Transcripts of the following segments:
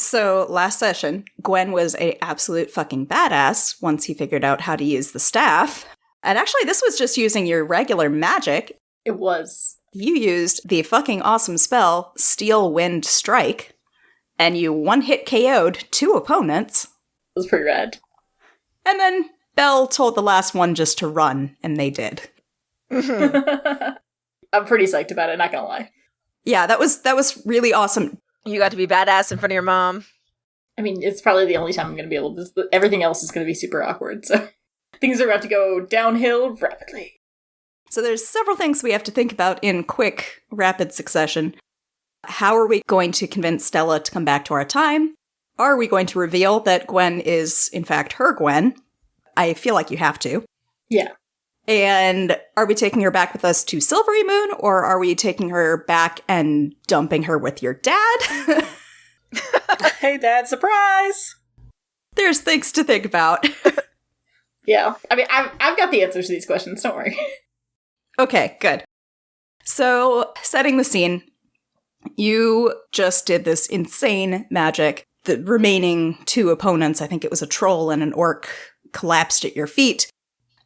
So last session, Gwen was a absolute fucking badass once he figured out how to use the staff. And actually, this was just using your regular magic. It was. You used the fucking awesome spell, Steel Wind Strike, and you one-hit KO'd 2 opponents. It was pretty rad. And then Belle told the last one just to run, and they did. I'm pretty psyched about it, not gonna lie. Yeah, that was really awesome. You got to be badass in front of your mom. I mean, it's probably the only time I'm gonna be able to... Everything else is gonna be super awkward, so... Things are about to go downhill rapidly. So there's several things we have to think about in quick, rapid succession. How are we going to convince Stella to come back to our time? Are we going to reveal that Gwen is, in fact, her Gwen? I feel like you have to. Yeah. And are we taking her back with us to Silverymoon, or are we taking her back and dumping her with your dad? Hey, Dad, surprise! There's things to think about. Yeah. I mean, I've got the answers to these questions, don't worry. Okay, good. So, setting the scene, you just did this insane magic. The remaining 2 opponents, I think it was a troll and an orc, collapsed at your feet.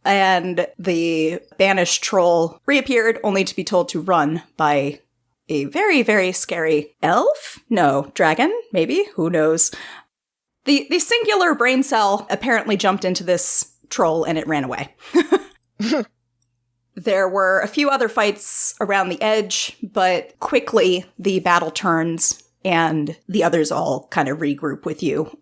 And the banished troll reappeared, only to be told to run by a very, very scary elf? No, dragon? Maybe? Who knows? The singular brain cell apparently jumped into this troll and it ran away. There were a few other fights around the edge, but quickly the battle turns and the others all kind of regroup with you.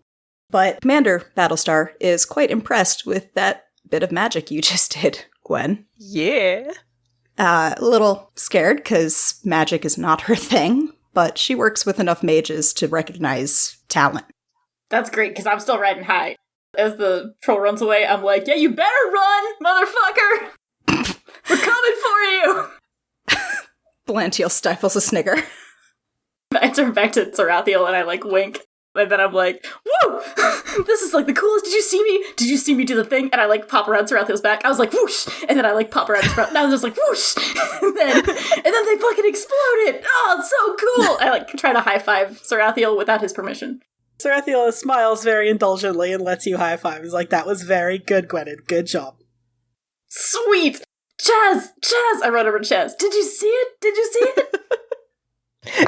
But Commander Battlestar is quite impressed with that bit of magic you just did, Gwen. Yeah. A little scared because magic is not her thing, but she works with enough mages to recognize talent. That's great, because I'm still riding high. As the troll runs away, I'm like, yeah, you better run, motherfucker! We're coming for you! Belantiel stifles a snigger. I turn back to Sarathiel and I, wink. And then I'm like, woo! This is, the coolest. Did you see me? Did you see me do the thing? And I, pop around Sarathiel's back. I was like, whoosh! And then I, pop around his front. And I was just like, whoosh! And then they fucking exploded! Oh, it's so cool! I, try to high-five Sarathiel without his permission. Sarathiel smiles very indulgently and lets you high five. He's like, that was very good, Gwennon. Good job. Sweet! Chaz! I run over to Chaz. Did you see it?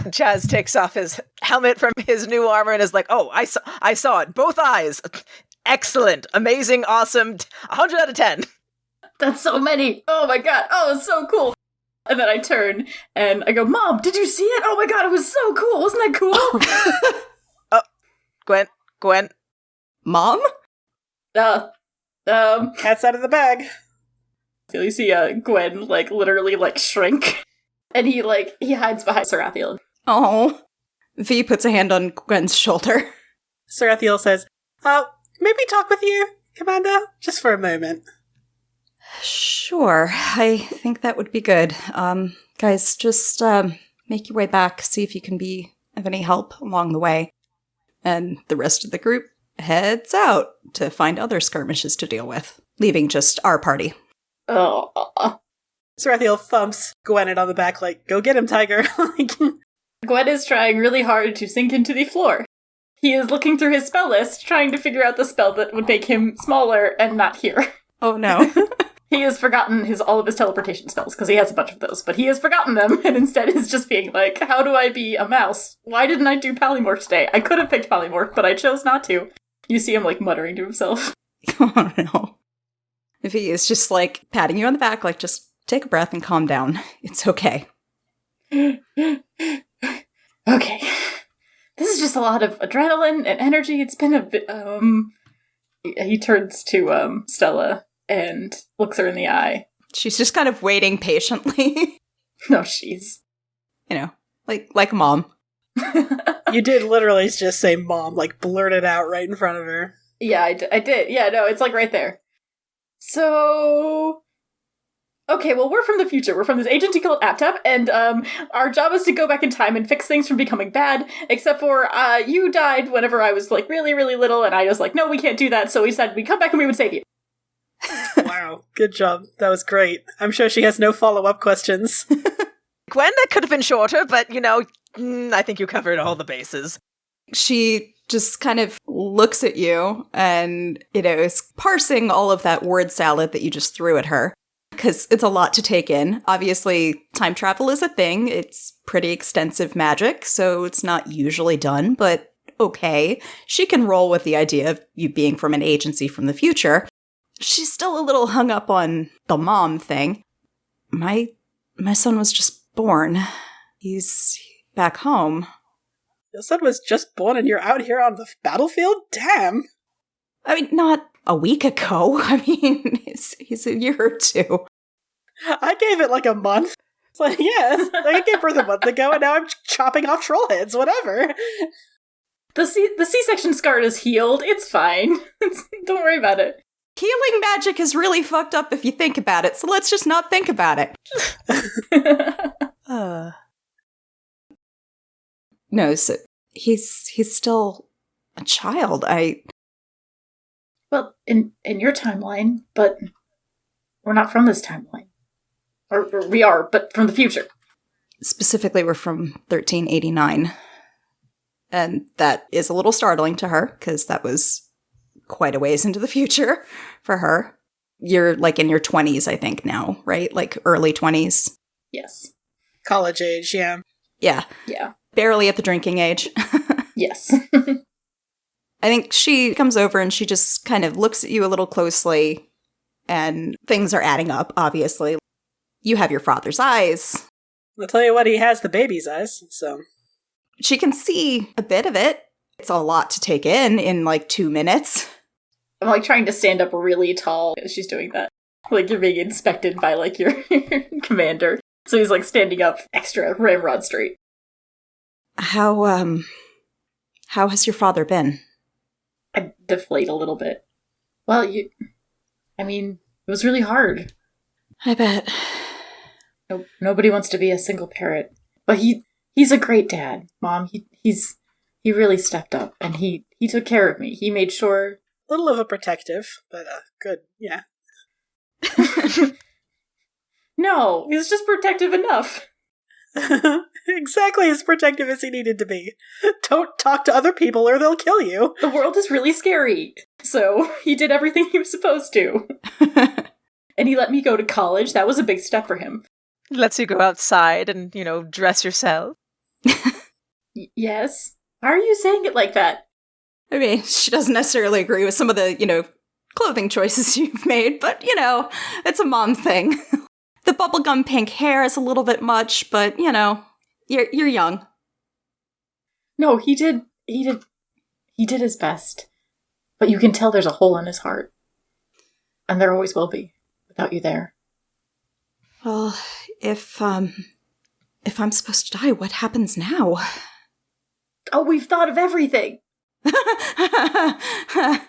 Chaz takes off his helmet from his new armor and is like, oh, I saw it. Both eyes. Excellent. Amazing. Awesome. 100 out of 10. That's so many. Oh my god. Oh, it's so cool. And then I turn and I go, Mom, did you see it? Oh my god, it was so cool. Wasn't that cool? Oh, Gwen. Mom? Cat's out of the bag. So you see Gwen, literally, shrink. And he hides behind Sarathiel. Oh. V puts a hand on Gwen's shoulder. Sarathiel says, maybe talk with you, Commander? Just for a moment. Sure. I think that would be good. Guys, just make your way back, see if you can be of any help along the way. And the rest of the group heads out to find other skirmishes to deal with, leaving just our party. Oh. Sarathiel thumps Gwennon on the back go get him, Tiger. Gwen is trying really hard to sink into the floor. He is looking through his spell list, trying to figure out the spell that would make him smaller and not here. Oh no. He has forgotten all of his teleportation spells, because he has a bunch of those, but he has forgotten them, and instead is just being like, how do I be a mouse? Why didn't I do polymorph today? I could have picked polymorph, but I chose not to. You see him, muttering to himself. Oh no. V is just, patting you on the back, just take a breath and calm down. It's okay. Okay. This is just a lot of adrenaline and energy. It's been a bit, He turns to, Stella and looks her in the eye. She's just kind of waiting patiently. No, she's... like Mom. You did literally just say Mom, blurt it out right in front of her. Yeah, I did. Yeah, no, it's, right there. So... Okay, well, we're from the future. We're from this agency called ApTap, and our job is to go back in time and fix things from becoming bad, except for you died whenever I was, really, really little, and I was like, no, we can't do that, so we decided we'd come back and we would save you. Wow, good job. That was great. I'm sure she has no follow-up questions. Gwen, that could have been shorter, but, I think you covered all the bases. She just kind of looks at you and, is parsing all of that word salad that you just threw at her. Because it's a lot to take in. Obviously, time travel is a thing. It's pretty extensive magic, so it's not usually done, but okay. She can roll with the idea of you being from an agency from the future. She's still a little hung up on the mom thing. My son was just born. He's back home. Your son was just born and you're out here on the battlefield? Damn! I mean, not a week ago. I mean, he's a year or two. I gave it like a month. It's like, yes, I gave birth a month ago and now I'm chopping off troll heads, whatever. The C-section scar is healed. It's fine. Don't worry about it. Healing magic is really fucked up if you think about it, so let's just not think about it. No, so he's still a child. Well, in your timeline, but we're not from this timeline. Or we are, but from the future. Specifically, we're from 1389. And that is a little startling to her, because that was quite a ways into the future for her. You're, like, in your 20s, I think, now, right? Like, early 20s? Yes. College age, yeah. Yeah. Yeah. Barely at the drinking age. Yes. I think she comes over and she just kind of looks at you a little closely, and things are adding up, obviously. You have your father's eyes. I'll tell you what, he has the baby's eyes, so... She can see a bit of it. It's a lot to take in like 2 minutes. I'm, like, trying to stand up really tall as she's doing that. Like, you're being inspected by, like, your commander. So he's, like, standing up extra ramrod straight. How has your father been? I deflate a little bit. Well, it was really hard. I bet. Nobody wants to be a single parent. But he's a great dad, Mom. He really stepped up, and he took care of me. He made sure... A little overprotective, but good, yeah. No, he was just protective enough. Exactly as protective as he needed to be. Don't talk to other people or they'll kill you. The world is really scary. So he did everything he was supposed to. And he let me go to college. That was a big step for him. Lets you go outside and, dress yourself. Yes. Why are you saying it like that? I mean, she doesn't necessarily agree with some of the, clothing choices you've made, but, it's a mom thing. The bubblegum pink hair is a little bit much, but, you're young. No, he did his best. But you can tell there's a hole in his heart. And there always will be, without you there. Well, if I'm supposed to die, what happens now? Oh, we've thought of everything! Did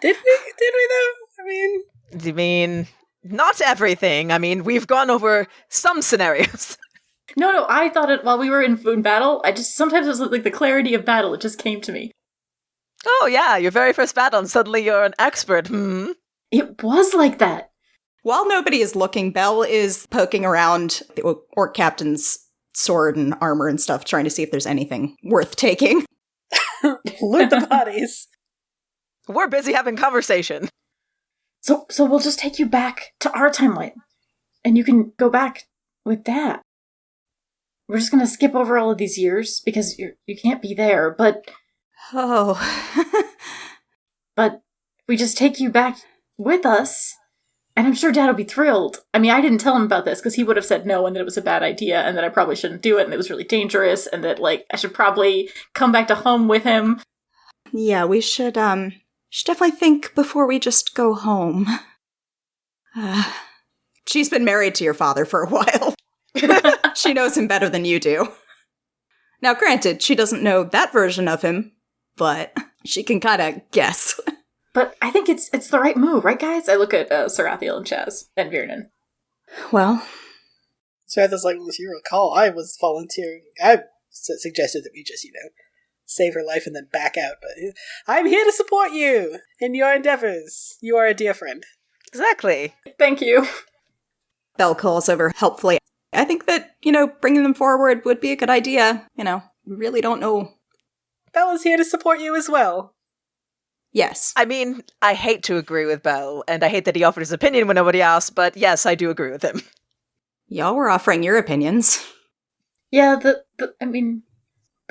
we though? You mean, not everything. We've gone over some scenarios. No, I thought it while we were in battle. Sometimes it was like the clarity of battle, it just came to me. Oh yeah, your very first battle, and suddenly you're an expert, It was like that. While nobody is looking, Belle is poking around the orc captain's sword and armor and stuff, trying to see if there's anything worth taking. Loot the bodies. We're busy having conversation. So we'll just take you back to our timeline. And you can go back with Dad. We're just gonna skip over all of these years, because you can't be there, but... Oh. But we just take you back with us, and I'm sure Dad will be thrilled. I didn't tell him about this, because he would have said no, and that it was a bad idea, and that I probably shouldn't do it, and it was really dangerous, and that, I should probably come back to home with him. Yeah, we should definitely think before we just go home. She's been married to your father for a while. She knows him better than you do. Now, granted, she doesn't know that version of him, but she can kind of guess. But I think it's the right move, right, guys? I look at Sarathiel and Chaz and Viernan. Well... Sarathiel's like, if you recall, I was volunteering. I suggested that we just, save her life and then back out, but I'm here to support you in your endeavors. You are a dear friend. Exactly. Thank you. Belle calls over helpfully. I think that, bringing them forward would be a good idea. We really don't know. Bella's here to support you as well. Yes. I mean, I hate to agree with Bell, and I hate that he offered his opinion when nobody asked, but yes, I do agree with him. Y'all were offering your opinions. Yeah, the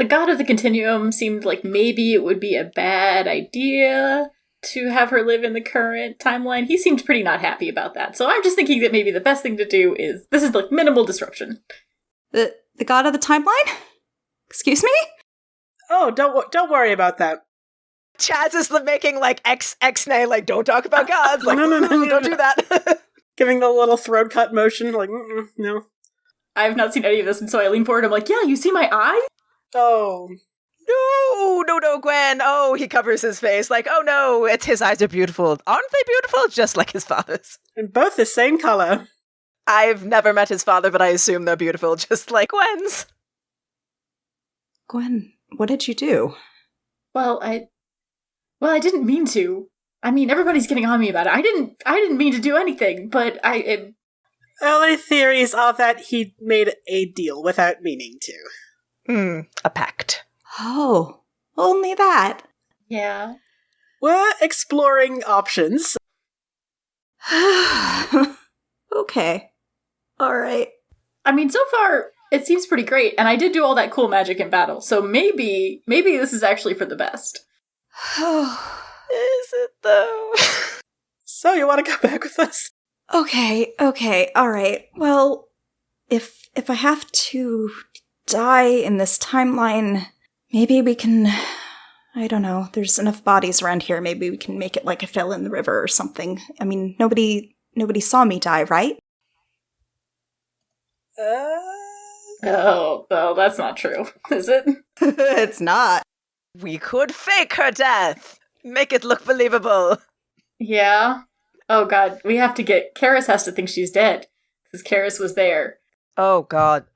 god of the continuum seemed like maybe it would be a bad idea to have her live in the current timeline. He seemed pretty not happy about that. So I'm just thinking that maybe the best thing to do is, this is like minimal disruption. The god of the timeline? Excuse me? Oh, don't worry about that. Chaz is making like X-nay, like, don't talk about gods. Like, No, don't do that. Giving the little throat cut motion, like, no. I have not seen any of this, and so I lean forward, I'm like, yeah, you see my eye? Oh. No, Gwen. Oh, he covers his face like, oh no, his eyes are beautiful. Aren't they beautiful? Just like his father's. And both the same color. I've never met his father, but I assume they're beautiful, just like Gwen's. Gwen, what did you do? Well, I didn't mean to. I mean, everybody's getting on me about it. I didn't mean to do anything, but Early theories are that he made a deal without meaning to. A pact. Oh, only that. yeah. We're exploring options. Okay. All right. I mean, so far, it seems pretty great, and I did do all that cool magic in battle, so maybe this is actually for the best. Is it though? So, you want to go back with us? Okay, all right. Well, if I have to die in this timeline, maybe we can, I don't know, there's enough bodies around here, maybe we can make it like I fell in the river or something. I mean, nobody saw me die, right? Oh, that's not true, is it? It's not. We could fake her death. Make it look believable. Yeah. Oh god, Karis has to think she's dead, because Karis was there. Oh god,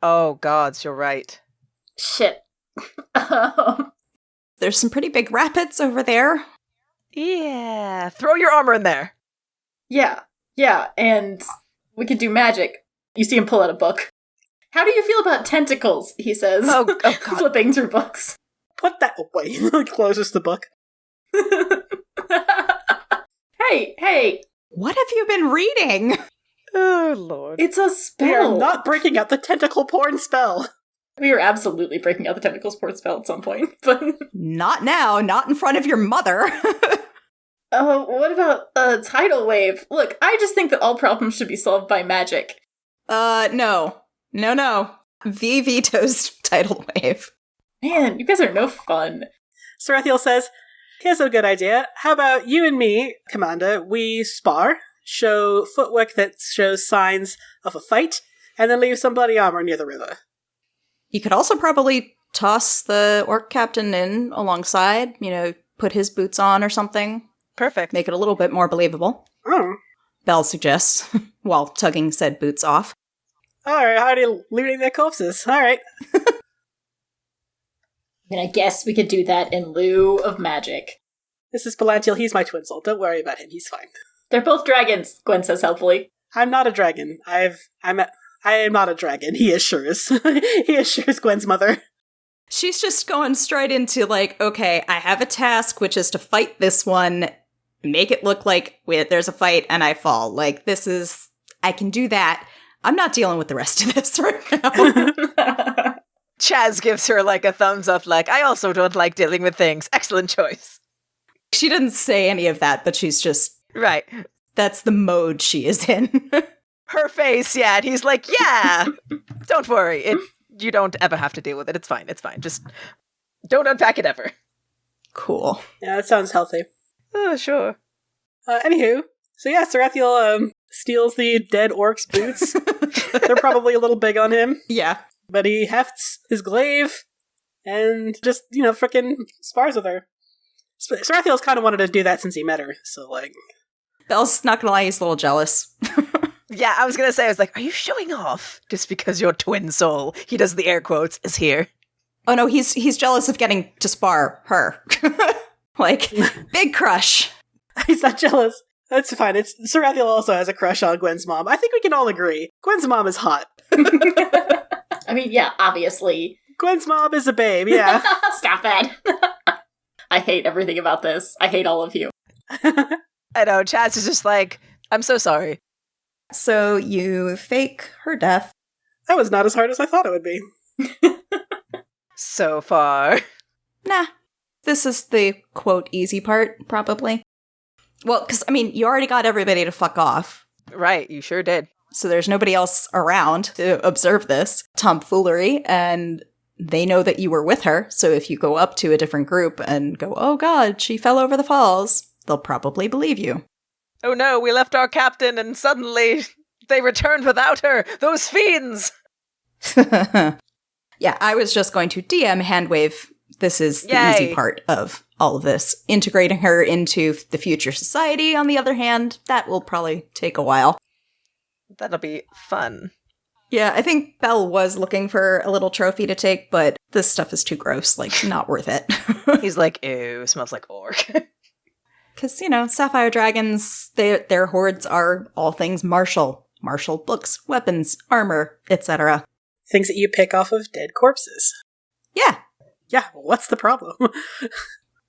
you're right. Shit. There's some pretty big rapids over there. Yeah, throw your armor in there. Yeah, and we could do magic. You see him pull out a book. How do you feel about tentacles, he says, Oh god. flipping through books. Put that away. Closes the book. Hey! What have you been reading? Oh lord. It's a We spell! are not breaking out the tentacle porn spell. We are absolutely breaking out the tentacle sport spell at some point, but... Not now, not in front of your mother. What about a tidal wave? Look, I just think that all problems should be solved by magic. No. V vetoes tidal wave. Man, you guys are no fun. Sarathiel says, here's a good idea. How about you and me, Commander, we spar, show footwork that shows signs of a fight, and then leave some bloody armor near the river. You could also probably toss the orc captain in alongside, put his boots on or something. Perfect. Make it a little bit more believable. Oh. Belle suggests, while tugging said boots off. Alright, already looting their corpses. Alright. I mean, I guess we could do that in lieu of magic. This is Belantiel, he's my twin soul. Don't worry about him, he's fine. They're both dragons, Gwen says helpfully. I'm not a dragon. I am not a dragon, he assures. He assures Gwen's mother. She's just going straight into, okay, I have a task, which is to fight this one, make it look like there's a fight, and I fall. I can do that. I'm not dealing with the rest of this right now. Chaz gives her a thumbs up, I also don't like dealing with things. Excellent choice. She didn't say any of that, but she's just... Right. That's the mode she is in. Her face, yeah, and he's like, yeah, don't worry. You don't ever have to deal with it. It's fine. Just don't unpack it ever. Cool. Yeah, that sounds healthy. Oh, sure. Anywho, so yeah, Sarathiel steals the dead orc's boots. They're probably a little big on him. Yeah. But he hefts his glaive and just, frickin' spars with her. Sarathiel's kind of wanted to do that since he met her, so, Belle's not gonna lie, he's a little jealous. Yeah, I was gonna say, are you showing off? Just because your twin soul, he does the air quotes, is here. Oh no, he's jealous of getting to spar her. Big crush. He's not jealous. That's fine. Sarathiel also has a crush on Gwen's mom. I think we can all agree. Gwen's mom is hot. I mean, yeah, obviously. Gwen's mom is a babe, yeah. Stop that. I hate everything about this. I hate all of you. I know, Chaz is just like, I'm so sorry. So you fake her death. That was not as hard as I thought it would be. So far. Nah. This is the, quote, easy part, probably. Well, because, I mean, you already got everybody to fuck off. Right, you sure did. So there's nobody else around to observe this tomfoolery, and they know that you were with her. So if you go up to a different group and go, oh god, she fell over the falls, they'll probably believe you. Oh no, we left our captain and suddenly they returned without her! Those fiends! Yeah, I was just going to DM handwave. This is the Yay. easy part of all of this. Integrating her into the future society, on the other hand, that will probably take a while. That'll be fun. Yeah, I think Belle was looking for a little trophy to take, but this stuff is too gross, like, not worth it. He's like, ew, smells like orc. Because, sapphire dragons, their hoards are all things martial. Martial books, weapons, armor, etc. Things that you pick off of dead corpses. Yeah. Yeah, what's the problem?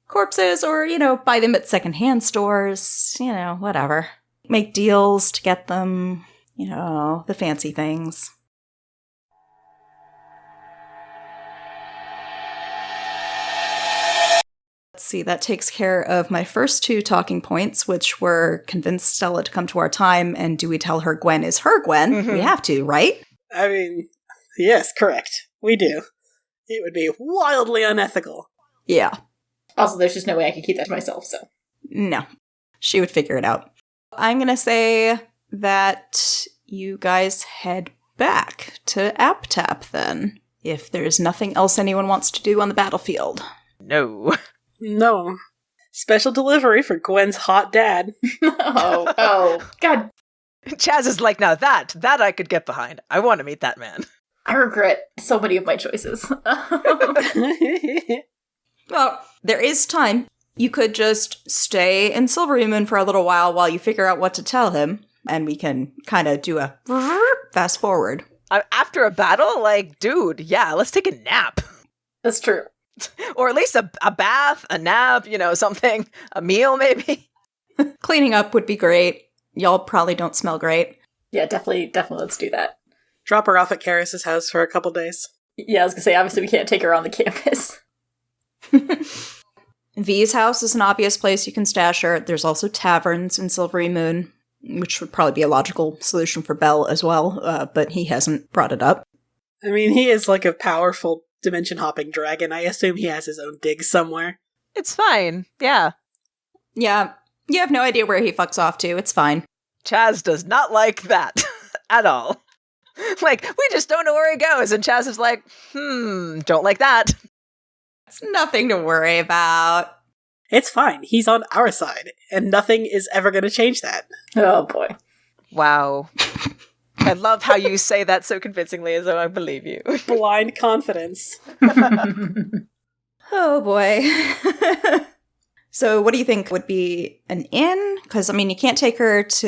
Corpses, or, buy them at secondhand stores, whatever. Make deals to get them, the fancy things. Let's see, that takes care of my first two talking points, which were convince Stella to come to our time, and do we tell her Gwen is her Gwen? Mhm. We have to, right? I mean, yes, correct. We do. It would be wildly unethical. Yeah. Also, there's just no way I could keep that to myself, so. No. She would figure it out. I'm gonna say that you guys head back to AppTap then, if there's nothing else anyone wants to do on the battlefield. No. No. Special delivery for Gwen's hot dad. oh, God. Chaz is like, now that I could get behind. I want to meet that man. I regret so many of my choices. Well, there is time. You could just stay in Silverymoon for a little while you figure out what to tell him, and we can kind of do a fast forward. After a battle? Like, dude, yeah, let's take a nap. That's true. Or at least a bath, a nap, something. A meal, maybe. Cleaning up would be great. Y'all probably don't smell great. Yeah, definitely let's do that. Drop her off at Karis's house for a couple days. Yeah, I was gonna say, obviously we can't take her on the campus. V's house is an obvious place you can stash her. There's also taverns in Silverymoon, which would probably be a logical solution for Belle as well, but he hasn't brought it up. I mean, he is like a powerful dimension-hopping dragon. I assume he has his own dig somewhere. It's fine. Yeah. Yeah, you have no idea where he fucks off to. It's fine. Chaz does not like that at all. Like, we just don't know where he goes. And Chaz is like, don't like that. It's nothing to worry about. It's fine. He's on our side, and nothing is ever going to change that. Oh, boy. Wow. I love how you say that so convincingly as though I believe you. Blind confidence. Oh boy. So what do you think would be an inn? Because, I mean, you can't take her to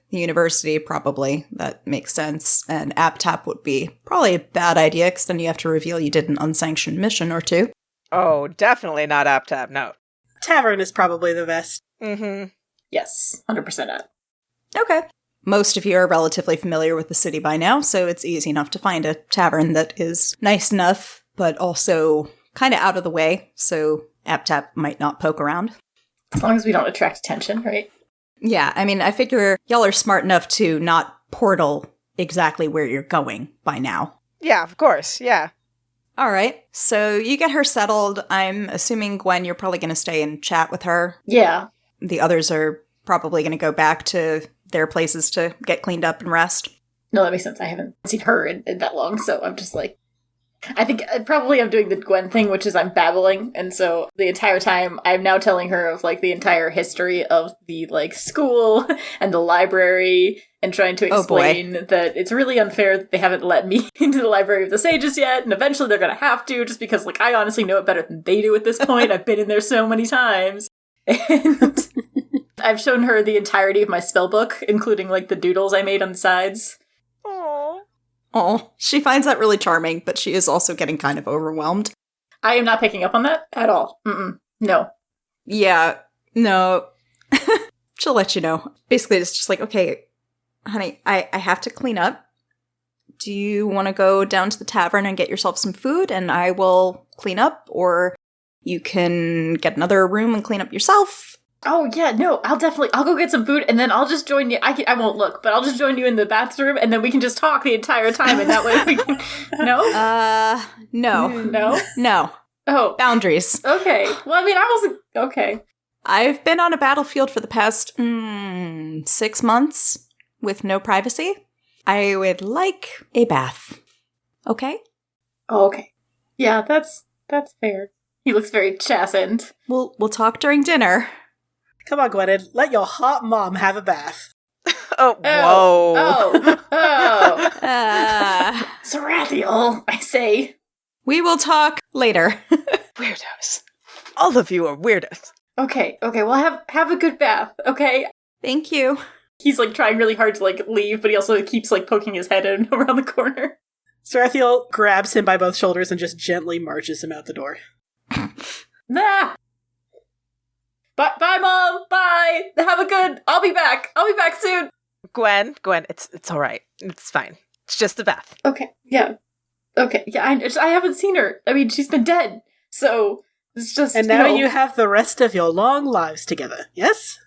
the university, probably. That makes sense. And AppTap would be probably a bad idea, because then you have to reveal you did an unsanctioned mission or two. Oh, definitely not AppTap, no. Tavern is probably the best. Mm-hmm. Yes, 100% not. Okay. Most of you are relatively familiar with the city by now, so it's easy enough to find a tavern that is nice enough, but also kind of out of the way, so AppTap might not poke around. As long as we don't attract attention, right? Yeah, I mean, I figure y'all are smart enough to not portal exactly where you're going by now. Yeah, of course, yeah. All right, so you get her settled. I'm assuming, Gwen, you're probably going to stay and chat with her. Yeah. The others are probably going to go back to their places to get cleaned up and rest. No, that makes sense. I haven't seen her in that long, so I'm just like... I think probably I'm doing the Gwen thing, which is I'm babbling, and so the entire time I'm now telling her of, like, the entire history of the, like, school and the library, and trying to explain that it's really unfair that they haven't let me into the Library of the Sages yet, and eventually they're gonna have to, just because, like, I honestly know it better than they do at this point. I've been in there so many times. And I've shown her the entirety of my spell book, including, like, the doodles I made on the sides. Aww. Oh, she finds that really charming, but she is also getting kind of overwhelmed. I am not picking up on that at all. Mm-mm. No. Yeah, no. She'll let you know. Basically, it's just like, okay, honey, I have to clean up. Do you want to go down to the tavern and get yourself some food and I will clean up? Or you can get another room and clean up yourself? Oh, yeah, no, I'll go get some food and then I'll just join you. I won't look, but I'll just join you in the bathroom and then we can just talk the entire time and that way we can... No? No. No? No. Oh. Boundaries. Okay. Well, I mean, I wasn't... Okay. I've been on a battlefield for the past 6 months with no privacy. I would like a bath. Okay? Oh, okay. Yeah, that's fair. He looks very chastened. We'll talk during dinner. Come on, Gwen, let your hot mom have a bath. Oh, whoa. Oh. Sarathiel, I say. We will talk later. Weirdos. All of you are weirdos. Okay, well, have a good bath, okay? Thank you. He's, like, trying really hard to, like, leave, but he also keeps, like, poking his head in around the corner. Sarathiel grabs him by both shoulders and just gently marches him out the door. Nah! Bye, Mom! Bye! I'll be back soon! Gwen, it's all right. It's fine. It's just a bath. Okay, yeah, I haven't seen her. I mean, she's been dead, so it's just, And now you have the rest of your long lives together, yes?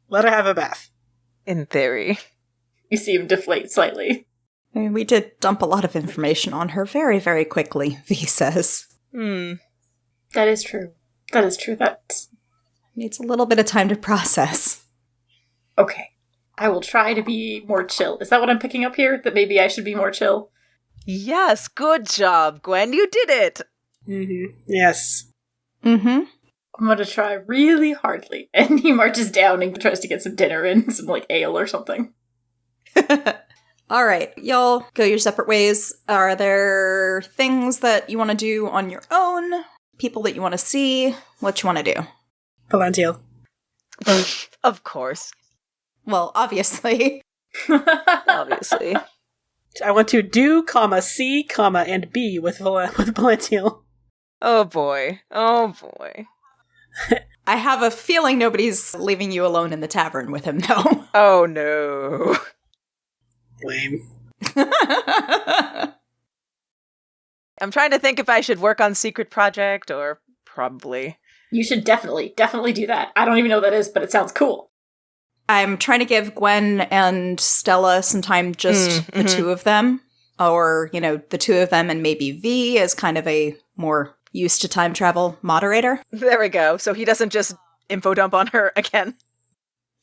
Let her have a bath. In theory. You see him deflate slightly. I mean, we did dump a lot of information on her very, very quickly, V says. That is true. That Needs a little bit of time to process. Okay. I will try to be more chill. Is that what I'm picking up here? That maybe I should be more chill? Yes, good job, Gwen. You did it. Mm-hmm. Yes. Mm-hmm. I'm gonna try really hardly. And he marches down and tries to get some dinner and some, like, ale or something. All right, y'all go your separate ways. Are there things that you want to do on your own? People that you want to see? What you want to do? Belantiel. Of course. Well, obviously. Obviously. I want to do, see, and be with Belantiel. Oh boy. I have a feeling nobody's leaving you alone in the tavern with him, though. Oh no. Lame. I'm trying to think if I should work on secret project or probably. You should definitely do that. I don't even know what that is, but it sounds cool. I'm trying to give Gwen and Stella some time, just the two of them. Or, the two of them and maybe V as kind of a more used to time travel moderator. There we go. So he doesn't just info dump on her again.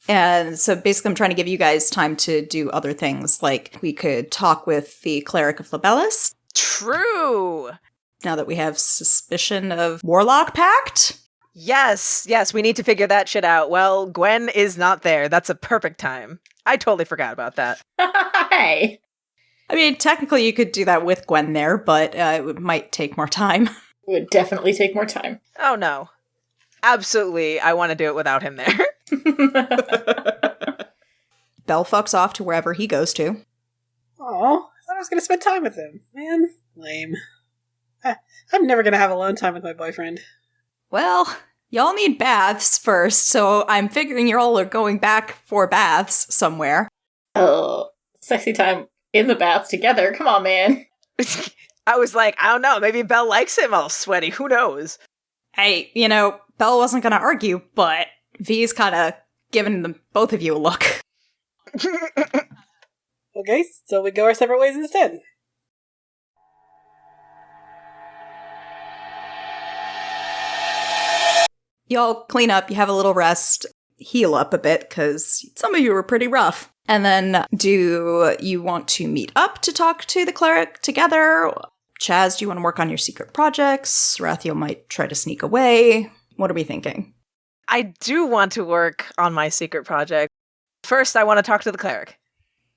And so basically I'm trying to give you guys time to do other things. Like we could talk with the Cleric of Labelis. True. Now that we have suspicion of Warlock Pact. Yes, we need to figure that shit out. Well, Gwen is not there. That's a perfect time. I totally forgot about that. Hey! I mean, technically you could do that with Gwen there, but it might take more time. It would definitely take more time. Oh no. Absolutely, I want to do it without him there. Bell fucks off to wherever he goes to. Oh, I thought I was going to spend time with him. Man, lame. I'm never going to have alone time with my boyfriend. Well, y'all need baths first, so I'm figuring you all are going back for baths somewhere. Oh, sexy time in the bath together. Come on, man. I was like, I don't know, maybe Belle likes him all sweaty. Who knows? Hey, Belle wasn't going to argue, but V's kind of giving them both of you a look. Okay, so we go our separate ways instead. Y'all clean up, you have a little rest, heal up a bit, because some of you were pretty rough. And then, do you want to meet up to talk to the cleric together? Chaz, do you want to work on your secret projects? Sarathiel might try to sneak away. What are we thinking? I do want to work on my secret project. First, I want to talk to the cleric.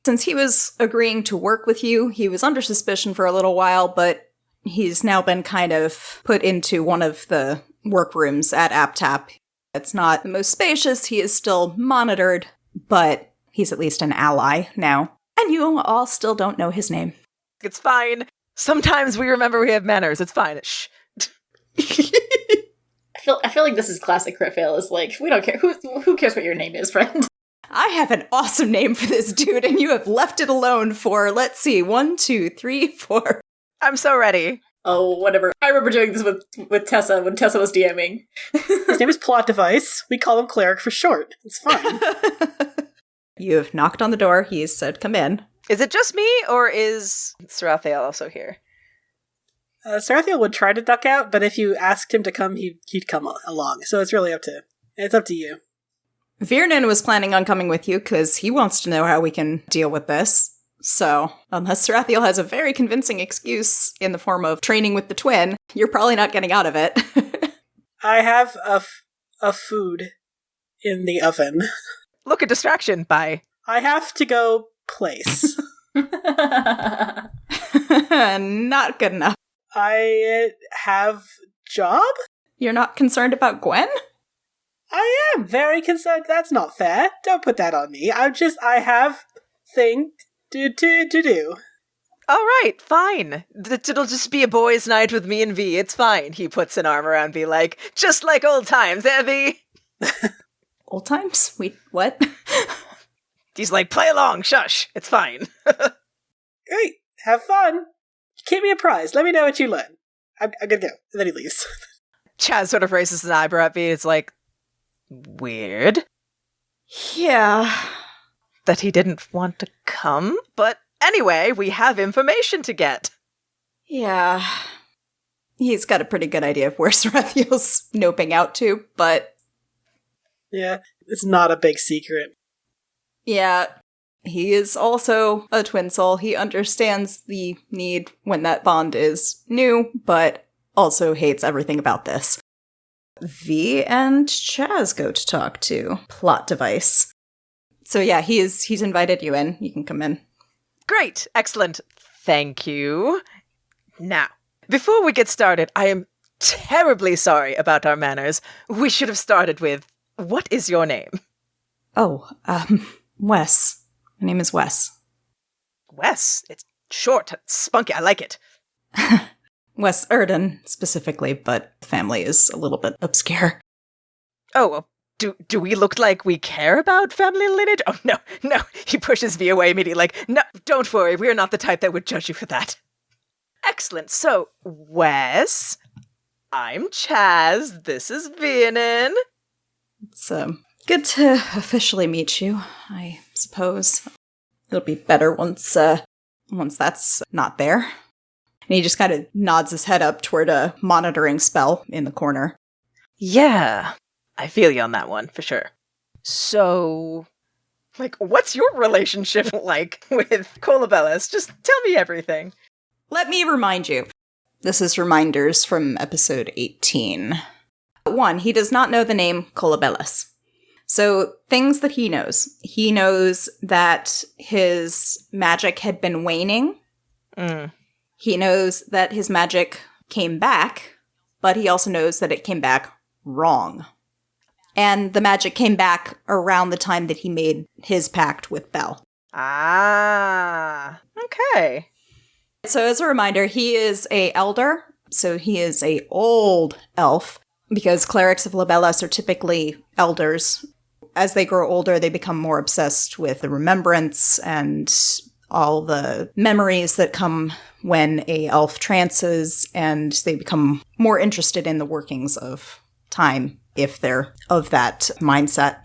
Since he was agreeing to work with you, he was under suspicion for a little while, but he's now been kind of put into one of the workrooms at AppTap. It's not the most spacious, he is still monitored, but he's at least an ally now. And you all still don't know his name. It's fine. Sometimes we remember we have manners. It's fine. Shh. I feel like this is classic crit fail. Is like, we don't care. Who cares what your name is, friend? I have an awesome name for this dude, and you have left it alone for, let's see, 1, 2, 3, 4. I'm so ready. Oh, whatever. I remember doing this with Tessa when Tessa was DMing. His name is Plot Device. We call him Cleric for short. It's fine. You have knocked on the door. He said, come in. Is it just me, or is Sarathiel also here? Sarathiel would try to duck out, but if you asked him to come, he'd come along. So it's really up to you. Viernan was planning on coming with you because he wants to know how we can deal with this. So, unless Sarathiel has a very convincing excuse in the form of training with the twin, you're probably not getting out of it. I have a food in the oven. Look, a distraction. Bye. I have to go place. Not good enough. I have job? You're not concerned about Gwen? I am very concerned. That's not fair. Don't put that on me. I have thing to do. All right, fine. It'll just be a boys' night with me and V. It's fine. He puts an arm around V like, just like old times, eh, V? Old times? Wait, what? He's like, play along, shush. It's fine. Great. Have fun. Keep me apprised. Let me know what you learn. I'm gonna go. And then he leaves. Chaz sort of raises an eyebrow at V. It's like, weird Yeah. that he didn't want to come. But anyway, we have information to get. Yeah. He's got a pretty good idea of where Sarathiel's noping out to, but Yeah, it's not a big secret. yeah, he is also a twin soul. He understands the need when that bond is new, but also hates everything about this. V and Chaz go to talk to Plot Device. So yeah, he's invited you in. You can come in. Great, excellent. Thank you. Now, before we get started, I am terribly sorry about our manners. We should have started with, what is your name? Oh, Wes. My name is Wes. Wes. It's short, spunky. I like it. Wes Erden, specifically, but family is a little bit obscure. Oh, well, do we look like we care about family lineage? Oh, no. He pushes V away immediately, like, no, don't worry. We are not the type that would judge you for that. Excellent. So, Wes, I'm Chaz. This is Viennan. It's good to officially meet you, I suppose. It'll be better once that's not there. And he just kind of nods his head up toward a monitoring spell in the corner. Yeah, I feel you on that one, for sure. So, like, what's your relationship like with Colabellas? Just tell me everything. Let me remind you. This is reminders from episode 18. 1, he does not know the name Colabellas. So, things that he knows. He knows that his magic had been waning. He knows that his magic came back, but he also knows that it came back wrong. And the magic came back around the time that he made his pact with Bel. Ah, okay. So as a reminder, he is a elder, so he is a old elf, because clerics of Labelas are typically elders. As they grow older, they become more obsessed with the remembrance and all the memories that come when a elf trances, and they become more interested in the workings of time if they're of that mindset.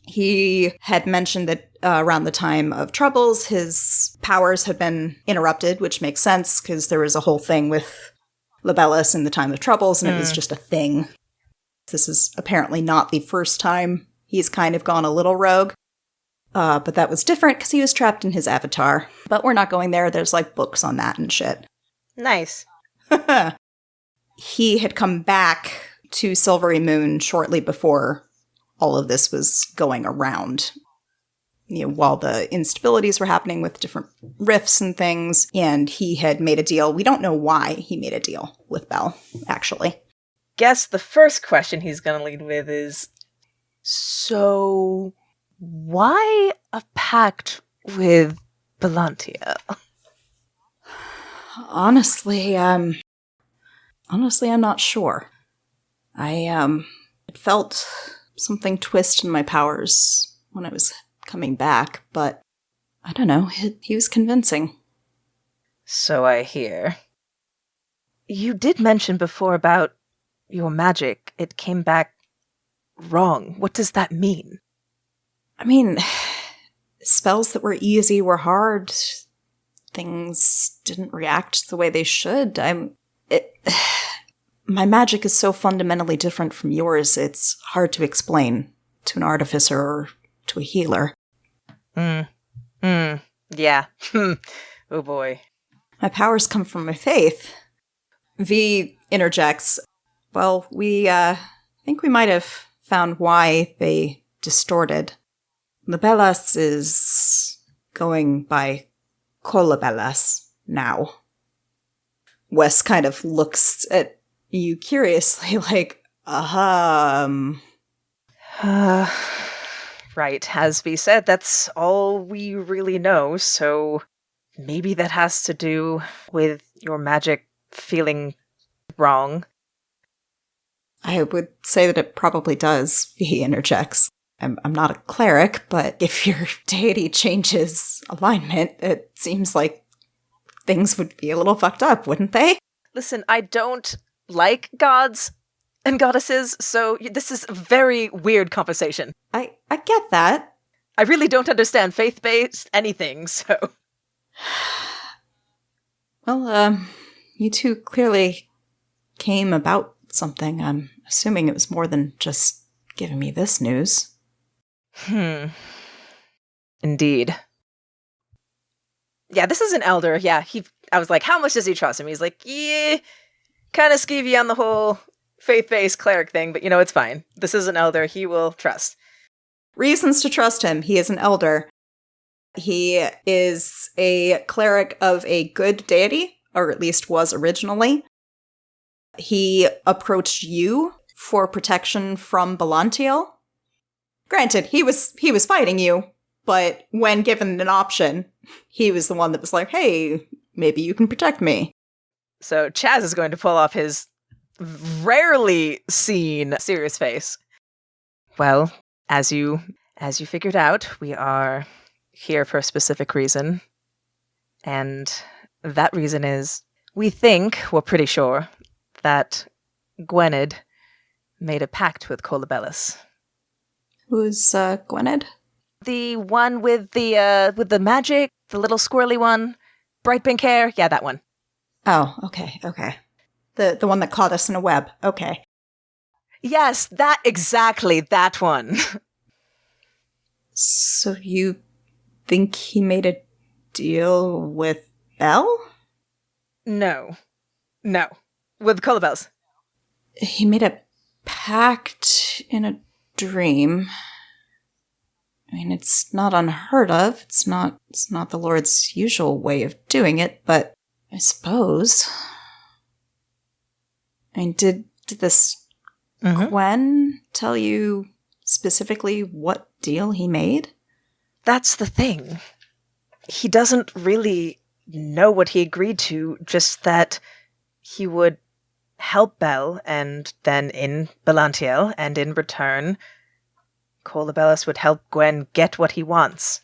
He had mentioned that around the time of Troubles, his powers had been interrupted, which makes sense because there was a whole thing with Labelas in the time of Troubles, and it was just a thing. This is apparently not the first time he's kind of gone a little rogue. But that was different because he was trapped in his avatar. But we're not going there. There's like books on that and shit. Nice. He had come back to Silverymoon shortly before all of this was going around. You know, while the instabilities were happening with different rifts and things, and he had made a deal. We don't know why he made a deal with Bel, actually. Guess the first question he's gonna lead with is, so why a pact with Belantiel? Honestly, I'm not sure. I felt something twist in my powers when I was coming back, but I don't know, he was convincing. So I hear. You did mention before about your magic. It came back wrong. What does that mean? I mean, spells that were easy were hard. Things didn't react the way they should. My magic is so fundamentally different from yours, it's hard to explain to an artificer or to a healer. Yeah. Oh boy. My powers come from my faith. V interjects. Well, we think we might have found why they distorted. Libellas is going by Colabellas now. Wes kind of looks at you curiously, like, Right, as we said, that's all we really know, so maybe that has to do with your magic feeling wrong. I would say that it probably does, he interjects. I'm not a cleric, but if your deity changes alignment, it seems like things would be a little fucked up, wouldn't they? Listen, I don't like gods and goddesses, so this is a very weird conversation. I get that. I really don't understand faith-based anything, so... Well, you two clearly came about something. I'm assuming it was more than just giving me this news. Indeed. Yeah, this is an elder. Yeah, I was like, how much does he trust him? He's like, yeah, kind of skeevy on the whole faith-based cleric thing, but it's fine. This is an elder. He will trust. Reasons to trust him. He is an elder. He is a cleric of a good deity, or at least was originally. He approached you for protection from Belantiel. Granted, he was fighting you, but when given an option, he was the one that was like, hey, maybe you can protect me. So Chaz is going to pull off his rarely seen serious face. Well, as you figured out, we are here for a specific reason. And that reason is, we're pretty sure, that Gwened made a pact with Colabellas. Who's Gwened? The one with the magic, the little squirrely one, bright pink hair. Yeah, that one. Oh, okay. The one that caught us in a web. Okay. Yes, that one. So you think he made a deal with Belle? No. With Colabellas. He made a pact in a dream. I mean, it's not unheard of. It's not the Lord's usual way of doing it, but I suppose. I mean, did this Gwen tell you specifically what deal he made? That's the thing. He doesn't really know what he agreed to, just that he would help Belle, and then in Belantiel, and in return, Colabellas would help Gwen get what he wants.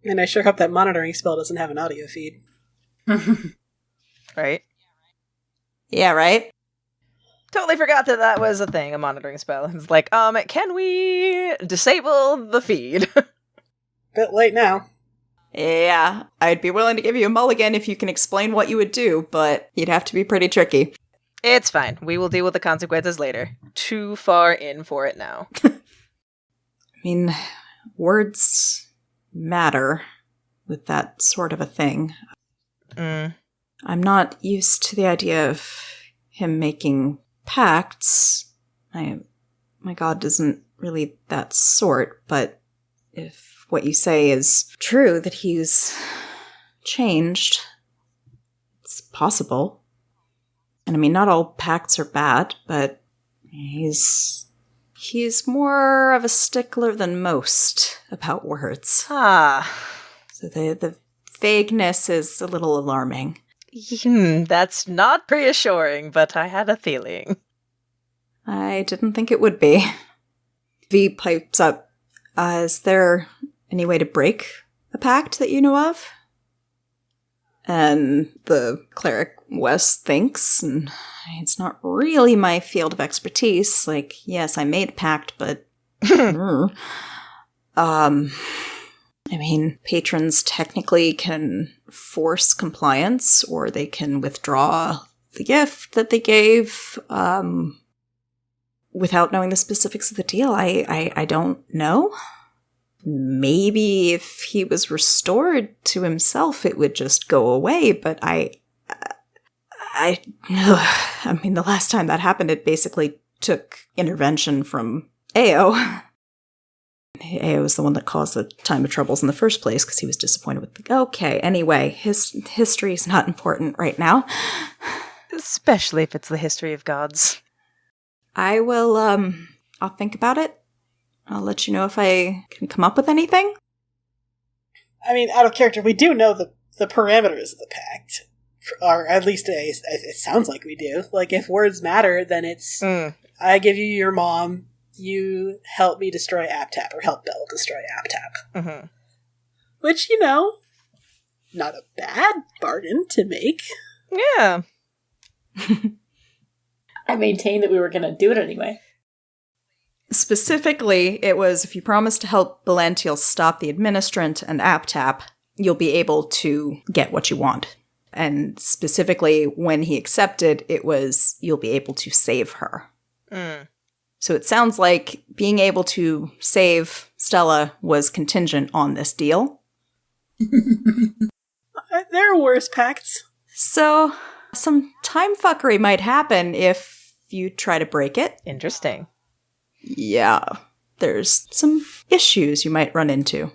And I sure hope that monitoring spell doesn't have an audio feed. Right? Yeah, right? Totally forgot that was a thing, a monitoring spell. It's like, can we disable the feed? Bit late now. Yeah, I'd be willing to give you a mulligan if you can explain what you would do, but you'd have to be pretty tricky. It's fine. We will deal with the consequences later. Too far in for it now. I mean, words matter with that sort of a thing. I'm not used to the idea of him making pacts. My god isn't really that sort, but if what you say is true, that he's changed, it's possible. And I mean, not all pacts are bad, but he's more of a stickler than most about words. Ah. So the vagueness is a little alarming. That's not reassuring, but I had a feeling. I I didn't think it would be. V pipes up. Is there any way to break a pact that you know of? And the cleric Wes thinks, and it's not really my field of expertise. Like, yes, I made a pact, but I mean, patrons technically can force compliance, or they can withdraw the gift that they gave, without knowing the specifics of the deal. I don't know. Maybe if he was restored to himself, it would just go away, but I mean, the last time that happened, it basically took intervention from Ao. Ao was the one that caused the time of troubles in the first place because he was disappointed with the... Okay, anyway, his history is not important right now. Especially if it's the history of gods. I will, I'll think about it. I'll let you know if I can come up with anything. I mean, out of character, we do know the parameters of the pact. Or at least it sounds like we do. Like, if words matter, then it's, I give you your mom, you help me destroy AppTap, or help Belle destroy AppTap. Mm-hmm. Which, not a bad bargain to make. Yeah. I maintain that we were going to do it anyway. Specifically, it was, if you promise to help Belantiel stop the administrant and AppTap, you'll be able to get what you want. And specifically, when he accepted, it was, you'll be able to save her. So it sounds like being able to save Stella was contingent on this deal. There are worse pacts. So, some time fuckery might happen if you try to break it. Interesting. Yeah, there's some issues you might run into.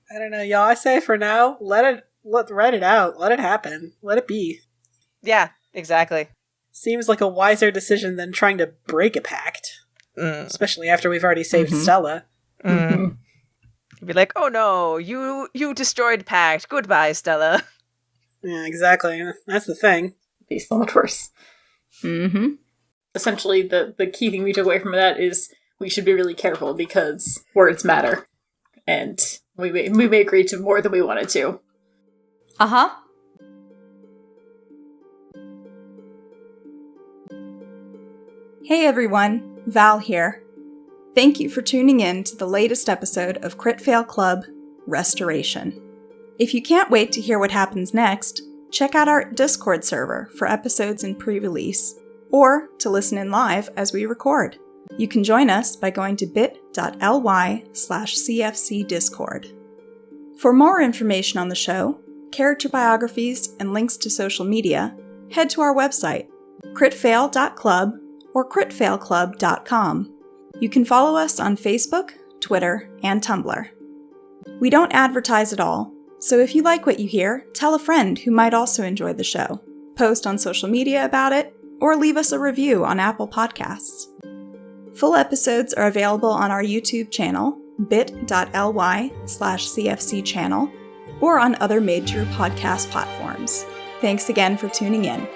I don't know, y'all. I say for now, write it out. Let it happen. Let it be. Yeah, exactly. Seems like a wiser decision than trying to break a pact. Especially after we've already saved Stella. You'd be like, oh no, you destroyed pact. Goodbye, Stella. Yeah, exactly. That's the thing. It'd be so much worse. Mm-hmm. Essentially, the key thing we took away from that is we should be really careful because words matter. And we may agree to more than we wanted to. Uh-huh. Hey everyone, Val here. Thank you for tuning in to the latest episode of Crit Fail Club, Restoration. If you can't wait to hear what happens next, check out our Discord server for episodes in pre-release, or to listen in live as we record. You can join us by going to bit.ly/CFCDiscord. For more information on the show, character biographies, and links to social media, head to our website, critfail.club or critfailclub.com. You can follow us on Facebook, Twitter, and Tumblr. We don't advertise at all, so if you like what you hear, tell a friend who might also enjoy the show, post on social media about it, or leave us a review on Apple Podcasts. Full episodes are available on our YouTube channel, bit.ly/CFC channel, or on other major podcast platforms. Thanks again for tuning in.